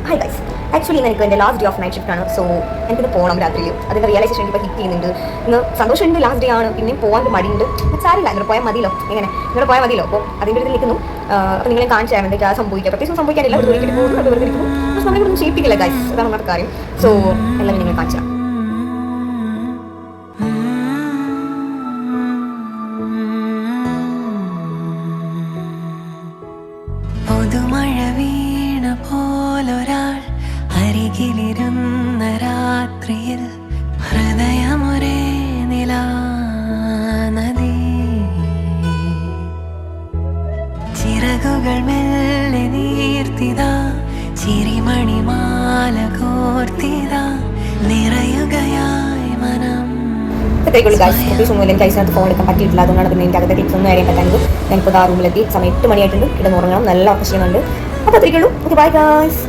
Hi guys, actually എനിക്ക് എൻ്റെ last day of night shift ആണ്. സോ എനിക്കിന്ന് പോകണം രാത്രിയിൽ. അതിൻ്റെ റിയലൈസേഷൻ ഇപ്പോൾ ഹിറ്റ് ചെയ്യുന്നുണ്ട്. ഇന്ന് സന്തോഷമുണ്ട്, ലാസ്റ്റ് ഡേ ആണ്. പിന്നെയും പോകാൻ മടിയുണ്ട്. സാരില്ല, ഇങ്ങനെ പോയാൽ മതിയല്ലോ. ഇങ്ങനെ പോയാൽ മതിയല്ലോ. അപ്പോൾ അതിൻ്റെ അടുത്ത് നിൽക്കുന്നു. അപ്പോൾ നിങ്ങളെ കാണിച്ചു തരാൻ വേണ്ടിയിട്ട് സംഭവിക്കുക. പ്രത്യേകിച്ച് സംഭവിക്കാനില്ല. ഒരു വെറുതെ പോകുന്നു, അത് വെറുതെ ഇരിക്കുന്നു. പക്ഷെ നമ്മളിവിടെ ഷേപ്പിക്കില്ല ഗൈസ്, അതാണ് നമ്മുടെ കാര്യം. സോ എല്ലാം നിങ്ങൾ കാണിച്ചു തരാം. പുതുമഴ വീണ പോലൊരാൾ അരികിലിരുന്ന രാത്രിയിൽ ഹൃദയമൊരേ നിലാനദി ചിറകുകൾ മെല്ലെ നീർത്തിതാ ചിരിമണിമാല കോർത്തിതാ നിറയുകയായി മനം. പ്രത്യേകിച്ച് ഗൈസ് പ്രത്യേകിച്ച് ഒന്നുമില്ല. എനിക്ക് ഐസിനകത്ത് ഫോൺ എടുക്കാൻ പറ്റിയിട്ടില്ല. അതുകൊണ്ടാണ് പിന്നെ എനിക്ക് അകത്തെ ടിപ്സ് ഒന്നും അറിയാൻ പറ്റാഞ്ഞത്. ഞാനിപ്പോൾ ആ റൂമിലെത്തി. സമയം 8 മണിയായിട്ടുണ്ട്. ഇവിടെ ഉറങ്ങണം, നല്ല ക്ഷീണമുണ്ട്. അപ്പോൾ അത്രയ്ക്കുള്ളൂ. Okay, bye guys.